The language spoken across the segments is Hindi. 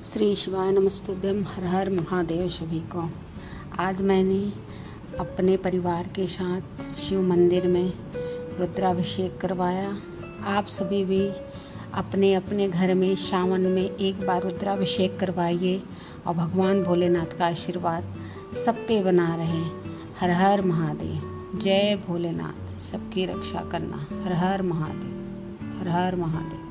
श्री शिवाय नमस्तुभ्यम। हर हर महादेव सभी को। आज मैंने अपने परिवार के साथ शिव मंदिर में रुद्राभिषेक करवाया। आप सभी भी अपने अपने घर में सावन में एक बार रुद्राभिषेक करवाइए और भगवान भोलेनाथ का आशीर्वाद सब पे बना रहे। हर हर महादेव। जय भोलेनाथ। सबकी रक्षा करना। हर हर महादेव। हर हर महादेव।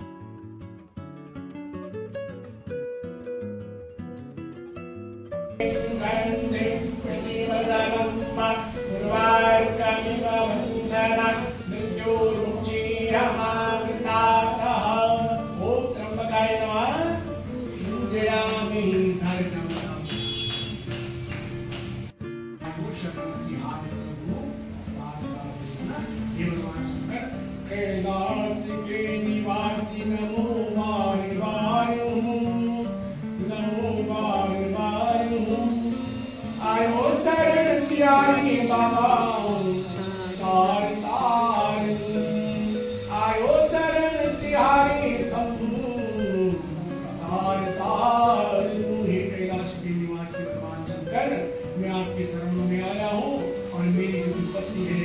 मैं आपके शरणों में आया हूँ और मेरी जो विपत्ति है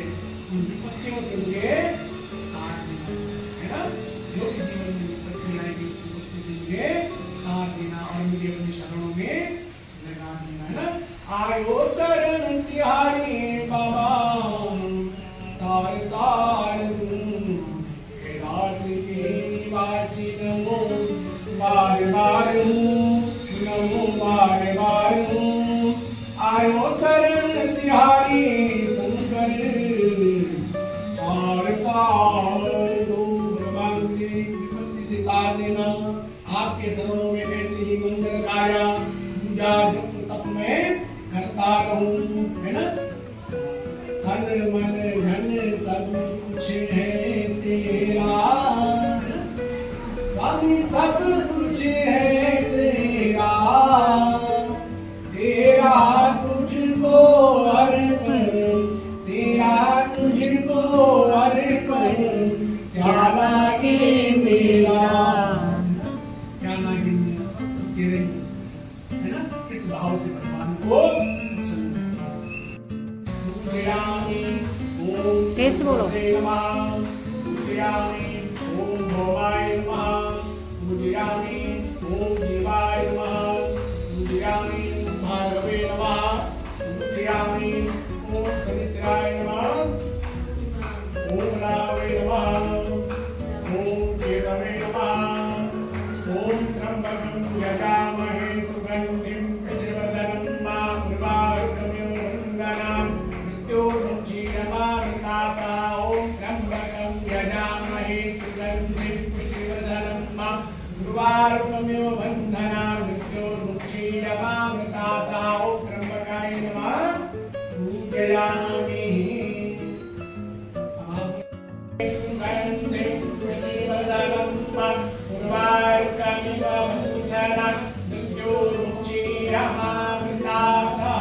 उन विपत्तियों से मुझे काट देना है ना। जो भी जीवन में विपत्ति आएगी उस विपत्ति से मुझे काट देना और मुझे अपने शरणों में लगा देना है ना। आयो शरण तिहारी बाबा तार तार कैलाश के निवासी नमो बार बार नमो बार बार आयो शरण तिहारी शंकर पार पार दो भगवान की विपत्ति से तार देना। आपके शरणों में ऐसे ही मंगल गाया पूजा जप तप में करता रहूं है ना। तन मन धन सब कुछ है तेरा स्वामी सब कुछ है तेरा तेरा तुझको अर्पण तेरा तुझको अर्पण क्या लागे मेरा क्या लागे मेरा सब कुछ तेरे है ना। इस भाव से भगवान को कैसे बोलो ओम भवाय नमः उदयामि ओम देवाय नमः उदयामि भागवे नमः उदयामि ओम सनित्राय नमः ओम रावे नमः ओम केतवे नमः ओम त्र्यंबकं यजामहे सुगंधिं पुष्टिवर्धनं मातृवारुकमिव वन्दनामि मृत्योर्मुक्षीयमामृताता ओम त्र्यंबकं यजामहे सुगंधिं पुष्टिवर्धनं मातृवारुकमिव वन्दनामि मृत्योर्मुक्षीयमामृताता ओम त्र्यंबकाय नमः पूजयामि। सुगंधिं पुष्टिवर्धनं मातृवारुकमिव वन्दनामि मृत्योर्मुक्षीयमामृताता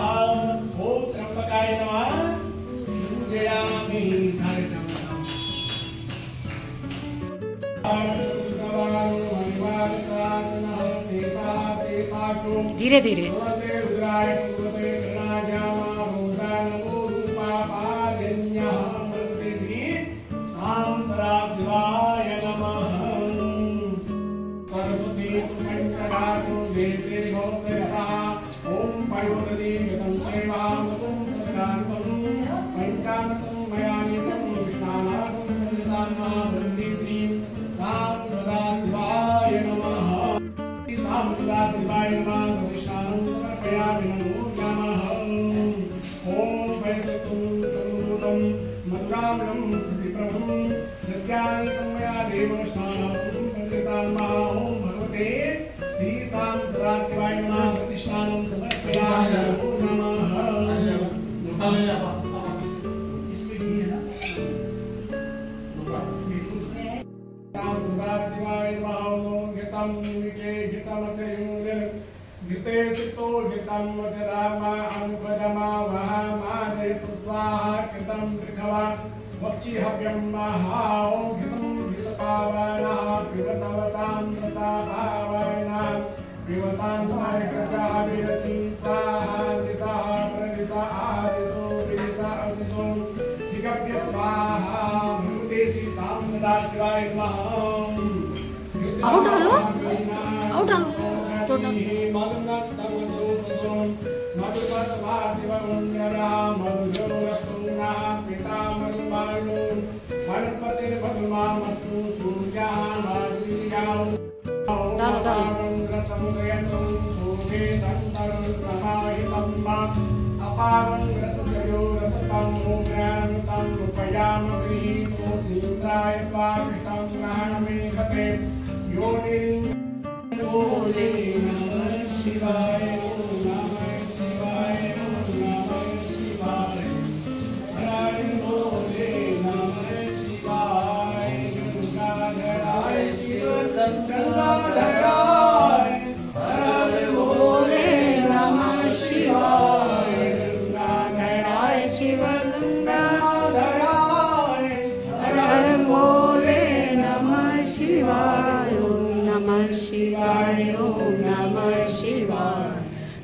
ओम त्र्यंबकाय नमः पूजयामि। सारे धीरे धीरे। शिवाय नमः प्रतिष्ठानं समर्पयामि नमो नमः। ओम वैकुंठं समुदं मधुरामणं सुधिप्रभं दद्यानितं मया देवस्नानं पंडितान्मः। ओम भगवते श्री सां सदाशिवाय नमः प्रतिष्ठानं समर्पयामि नमो नमः। सदाशिवाय नमः। घृतं विके घृतमस्य घृते सितो घृतं सदामा अनुपदमा वहामादय सुद्वाहा कृतं त्रिखवा वक्षि हव्यं महा ओम घृतं घृतपावनः पिबतवतां रसा भावनः आओ डालो तो बोले नमः शिवाय, ओम नमः शिवाय, ओम नमः शिवाय। हर बोले नमः शिवाय, गंगाधराय शिव गंगाधराय। हर बोले नमः शिवाय, गंगाधराय शिव गंगाधराय। हर बोले नमः शिवाय, नमः शिवाय, ओम नमः शिवाय।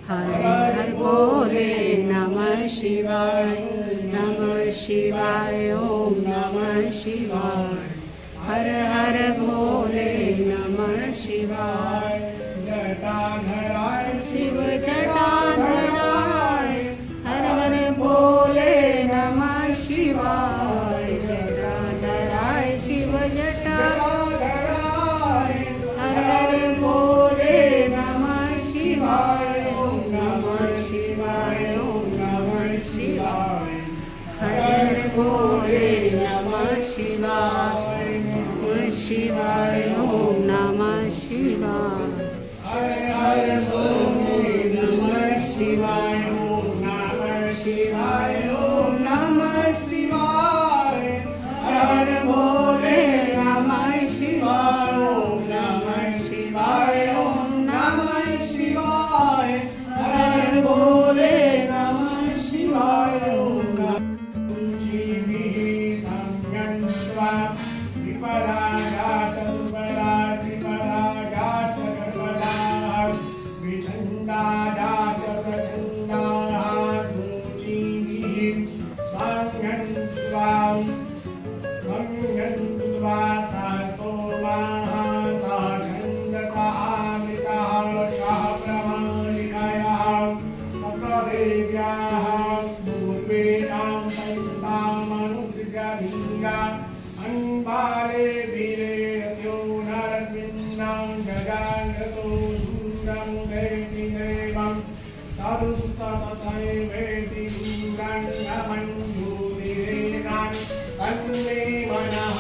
हर हर बोले नमः शिवाय, नमः शिवाय, ओम नमः शिवाय। हर हर भोले नमः शिवाय। जटाधराय शिव जटाधराय। हर हर भोले नमः शिवाय। जटाधराय शिव जटाधराय। हर हर भोले नमः शिवाय, ओम नमः शिवाय, ओम नमः शिवाय। हर हर भोले नमः शिवाय, नमः शिवाय, ओम नमः शिवाय। हर हर भोले नमः शिवाय, ओम नमः शिवाय, ओम नमः शिवाय। हर हर भोले नमः शिवाय, ओम नमः शिवाय, ओम नमः शिवाय। हर हर भोले नमः शिवाय, ओम नमः संयन्त्वा विपरागात दुर्बला त्रिपरागात गर्वदा विछन्दादात सछन्दाः सूचीभिः संयन्त्वा संयन्त्वा सातो सा छन्दसा अमृतः सः प्रमाणिकायाः सप्तदेव्याः पूर्वेदां सन्तामनुगृह्य अन्बारे वीरे रत्यो नरस्मिन्नां जगानतो दूरं देति देवं तरुस्ततथैवेति दूरं नमञ्जूरिरेणां तन्मे मनः।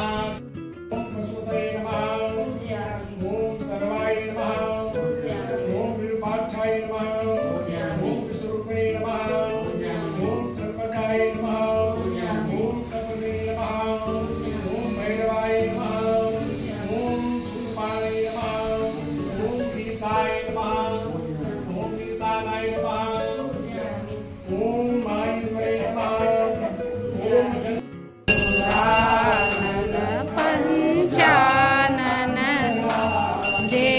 ॐ प्रसूतये नमः, ॐ सर्वाय नमः, ॐ विरूपाक्षाय नमः, ॐ विश्वरूपिणे नमः, ॐ त्र्यम्बकाय नमः, ॐ तपसे नमः, ॐ भैरवाय नमः, ॐ सूर्पाय नमः, ॐ ईशाय नमः, ॐ ईशानाय नमः, ॐ माहेश्वराय नमः, ॐ पंचानन जे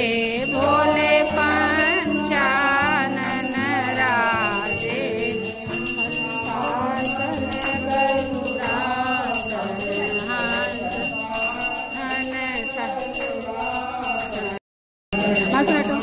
भोले पंचानन राजे। हटो